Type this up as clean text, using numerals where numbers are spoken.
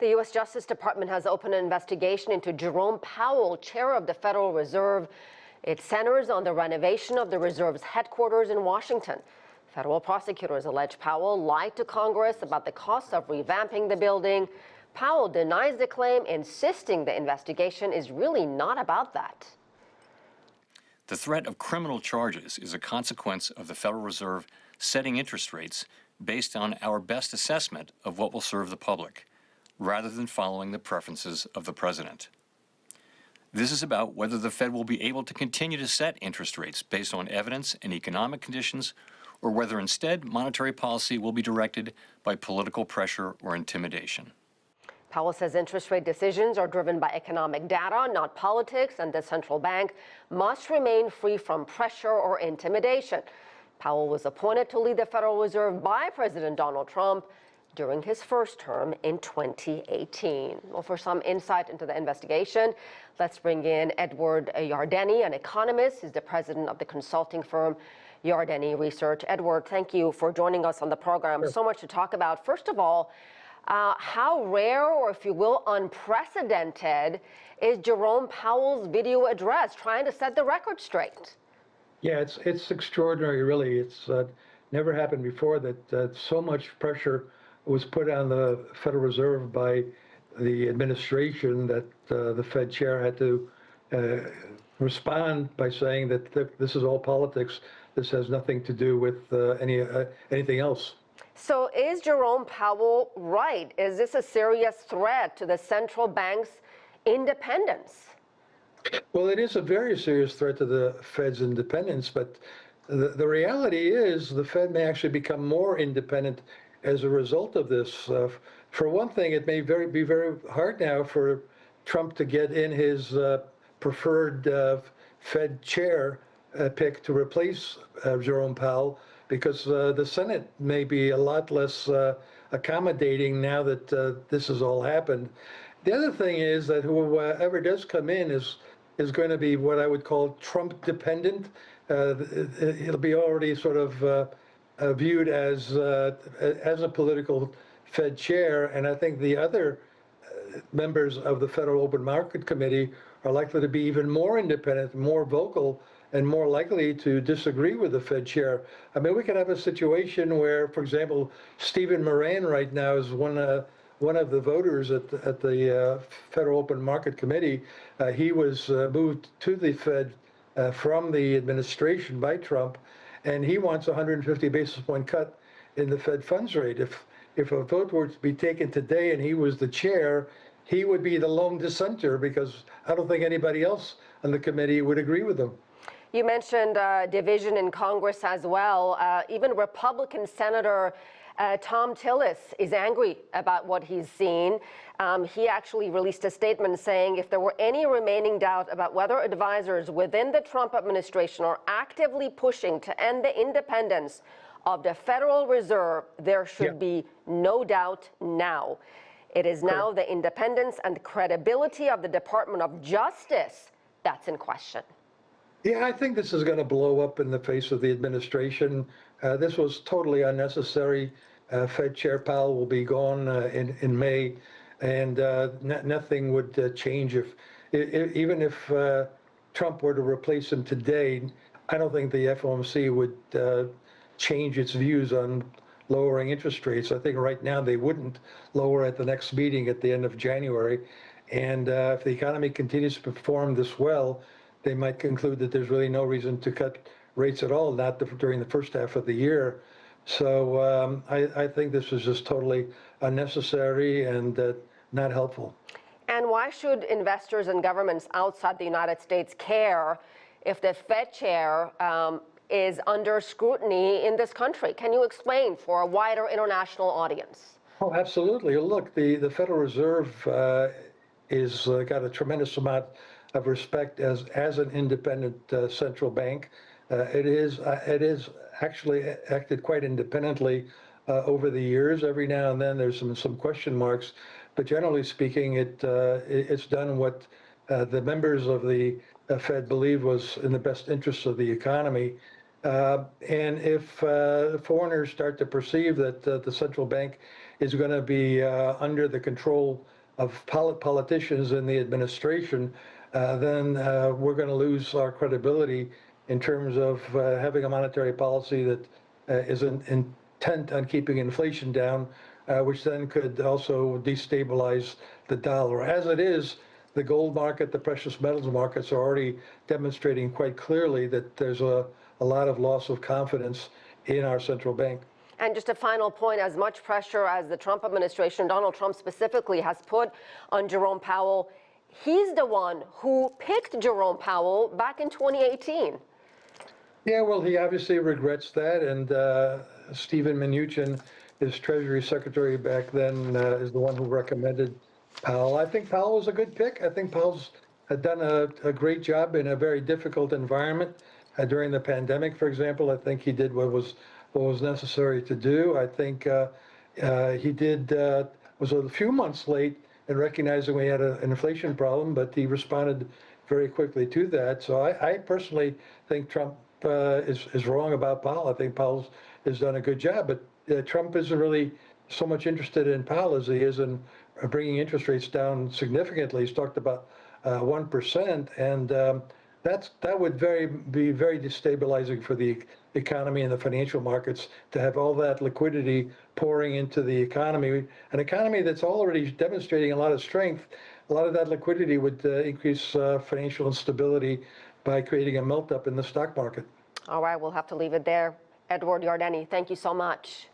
The U.S. Justice Department has opened an investigation into Jerome Powell, chair of the Federal Reserve. It centers on the renovation of the Reserve's headquarters in Washington. Federal prosecutors allege Powell lied to Congress about the cost of revamping the building. Powell denies the claim, insisting the investigation is really not about that. The threat of criminal charges is a consequence of the Federal Reserve setting interest rates based on our best assessment of what will serve the public, rather than following the preferences of the president. This is about whether the Fed will be able to continue to set interest rates based on evidence and economic conditions, or whether instead monetary policy will be directed by political pressure or intimidation. Powell says interest rate decisions are driven by economic data, not politics, and the central bank must remain free from pressure or intimidation. Powell was appointed to lead the Federal Reserve by President Donald Trump during his first term in 2018. Well, for some insight into the investigation, let's bring in Edward Yardeni, an economist. He's the president of the consulting firm Yardeni Research. Edward, thank you for joining us on the program. Sure. So much to talk about. First of all, how rare, or if you will, unprecedented, is Jerome Powell's video address trying to set the record straight? Yeah, it's extraordinary, really. It's never happened before that so much pressure was put on the Federal Reserve by the administration that the Fed chair had to respond by saying that this is all politics. This has nothing to do with anything else. So is Jerome Powell right? Is this a serious threat to the central bank's independence? Well, it is a very serious threat to the Fed's independence, but the reality is the Fed may actually become more independent as a result of this. For one thing, it may be very hard now for Trump to get in his preferred Fed chair pick to replace Jerome Powell, because the Senate may be a lot less accommodating now that this has all happened. The other thing is that whoever does come in is going to be what I would call Trump dependent. It'll be already sort of viewed as a political Fed chair, and I think the other members of the Federal Open Market Committee are likely to be even more independent, more vocal, and more likely to disagree with the Fed chair. I mean, we could have a situation where, for example, Stephen Moran right now is one of the voters at the Federal Open Market Committee. He was moved to the Fed from the administration by Trump, and he wants a 150 basis point cut in the Fed funds rate. If a vote were to be taken today and he was the chair, he would be the lone dissenter, because I don't think anybody else on the committee would agree with him. You mentioned division in Congress as well. Even Republican Senator Tom Tillis is angry about what he's seen. He actually released a statement saying if there were any remaining doubt about whether advisors within the Trump administration are actively pushing to end the independence of the Federal Reserve, there should be no doubt now. It is now the independence and credibility of the Department of Justice that's in question. Yeah, I think this is going to blow up in the face of the administration. This was totally unnecessary. Fed Chair Powell will be gone in May, and nothing would change even if Trump were to replace him today. I don't think the FOMC would change its views on lowering interest rates. I think right now they wouldn't lower at the next meeting at the end of January. And if the economy continues to perform this well, they might conclude that there's really no reason to cut rates at all, not during the first half of the year. So I think this is just totally unnecessary and not helpful. And why should investors and governments outside the United States care if the Fed chair is under scrutiny in this country? Can you explain for a wider international audience? Oh, absolutely. Look, the Federal Reserve is got a tremendous amount of respect as an independent central bank. It is actually acted quite independently over the years. Every now and then there's some question marks, but generally speaking, it's done what the members of the Fed believe was in the best interests of the economy. And if foreigners start to perceive that the central bank is going to be under the control of politicians in the administration, then we're going to lose our credibility in terms of having a monetary policy that is intent on keeping inflation down, which then could also destabilize the dollar. As it is, the gold market, the precious metals markets are already demonstrating quite clearly that there's a lot of loss of confidence in our central bank. And just a final point, as much pressure as the Trump administration, Donald Trump specifically, has put on Jerome Powell, he's the one who picked Jerome Powell back in 2018. Yeah, well, he obviously regrets that, and Steven Mnuchin, his Treasury Secretary back then, is the one who recommended Powell. I think Powell was a good pick. I think Powell's had done a great job in a very difficult environment. During the pandemic, for example, I think he did what was necessary to do. I think he was a few months late in recognizing we had an inflation problem, but he responded very quickly to that. So I personally think Trump is wrong about Powell. I think Powell has done a good job, but Trump isn't really so much interested in Powell as he is in bringing interest rates down significantly. He's talked about 1%, and that would be very destabilizing for the economy and the financial markets to have all that liquidity pouring into the economy, an economy that's already demonstrating a lot of strength. A lot of that liquidity would increase financial instability by creating a melt-up in the stock market. All right, we'll have to leave it there. Edward Yardeni, thank you so much.